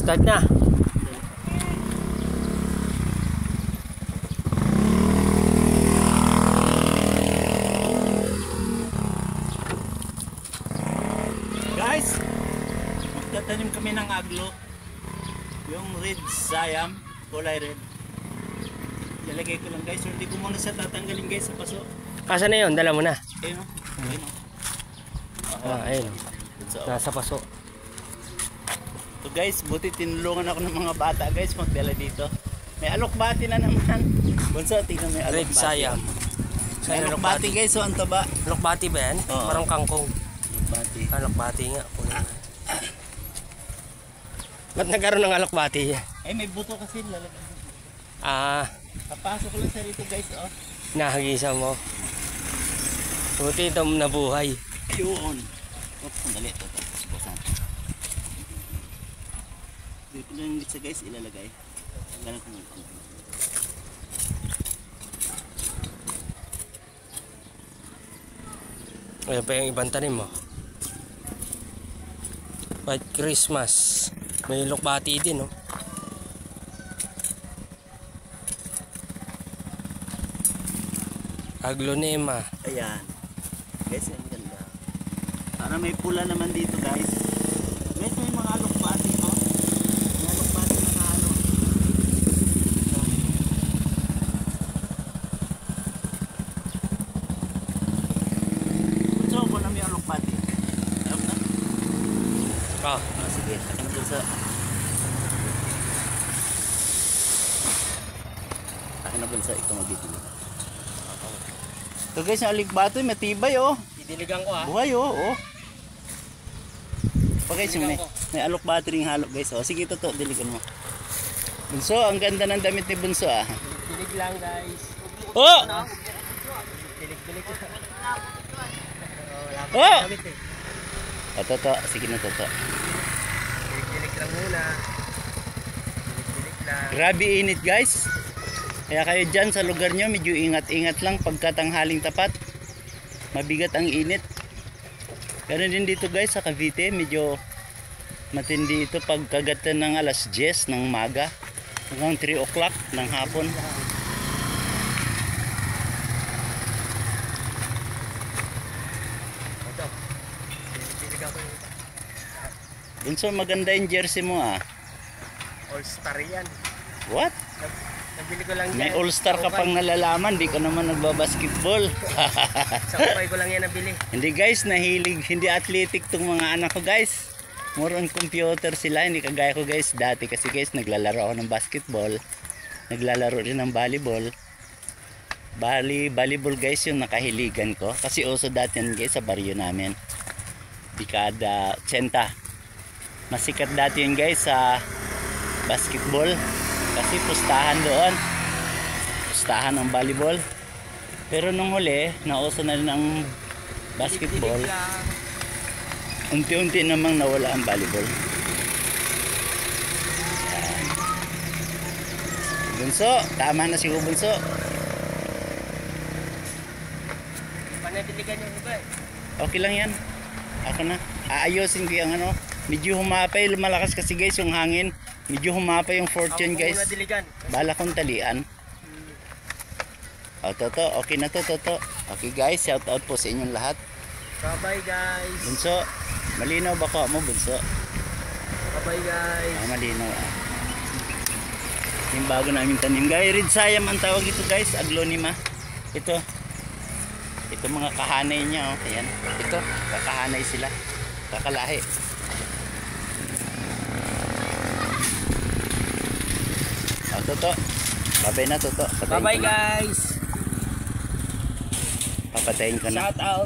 Start na. Guys, magtatanim kami ng aglo. Yung red Siam, kulay red. Lalagay ko lang guys, hindi ko muna sa tatanggalin guys sa paso. Asa na yun? Dala mo na. Ayun o. Ayun o. Ayun. Nasa paso. So guys, buti tinulungan ako ng mga bata guys magdala dito. May alokbati na naman. Bunso, tingnan may alokbati. Red Siam. May alokbati guys, so ang taba. Alokbati ba yan? Oo. Parang kangkong. Alokbati. Alokbati nga. Ba't nagkaroon ng alokbati? Eh may buto kasi lalagay. Papasok ko lang sa rito guys, oh. Nahagisa mo. Buti ito nabuhay. Yun. Oops, sandali. Ito. Dito lang yung litsa guys, ilalagay. Ganun ko lang. Ayan pa yung ibang tanim mo. White Christmas. May lokbati din, no? Aglonema. Ayan. Guys, ang ganda. Para may pula naman dito guys. Guys, may mga alokbati, no? May alokbati na halo. So, ako na may alokbati. Alam na? Sige. Akin na dun sa... Akin na dun sa ikaw magdito. So guys, yung alikbato matibay oh. Didiligan ko Buhay oh. Pa guys, may alokbato ring halo guys oh. Sige totoo, diligan mo. Bunso, ang ganda ng damit ni Bunso Dilig lang guys. Oh! Dilig. Oh! Totoo, sige na totoo. Dilig lang muna. Dilig lang. Grabe init guys. Kaya kayo dyan sa lugar nyo, medyo ingat-ingat lang pagkatanghaling tapat. Mabigat ang init. Ganun din dito guys sa Cavite, medyo matindi ito pagkagatan ng alas 10 ng maga hanggang 3 o'clock ng hapon. Bunso, maganda yung jersey mo All-star yan. What? Nabili ko lang yan. May all-star ka pang nalalaman, di ka naman nagbabasketball. Sa kupay ko lang yan nabili. Hindi guys, nahilig, hindi athletic tong mga anak ko guys. More on computer sila, hindi kagaya ko guys. Dati kasi guys, naglalaro ako ng basketball. Naglalaro rin ng volleyball. Volleyball guys yung nakahiligan ko. Kasi uso dati yan guys sa baryo namin. Dekada 80. Masikat dati yun guys sa basketball. Kasi pustahan doon. Pustahan ng volleyball. Pero nung huli, nauso na rin ang basketball. Unti-unti namang nawala ang volleyball. Bunso, tama na siguro Bunso. Panadiligan yung iba Okay lang yan. Ako na. Aayusin ko yung ano. Medyo humapay, lumalakas kasi guys yung hangin. Medyo humapay yung fortune guys. Bala kong talian. Toto, okay na to, Toto. Okay guys, shout out po sa inyong lahat. Bye guys. Bunso, malinaw ba ko mo Bunso? Bye guys. Malinaw Yung bago namin tanim. Guys, red Siam ang tawag ito guys, aglonema. Ito mga kahanay niya Ayan. Ito, kakahanay sila. Kakalahi. Toto. Babay na Toto. Bye guys. Papatayin ko na. Shout out.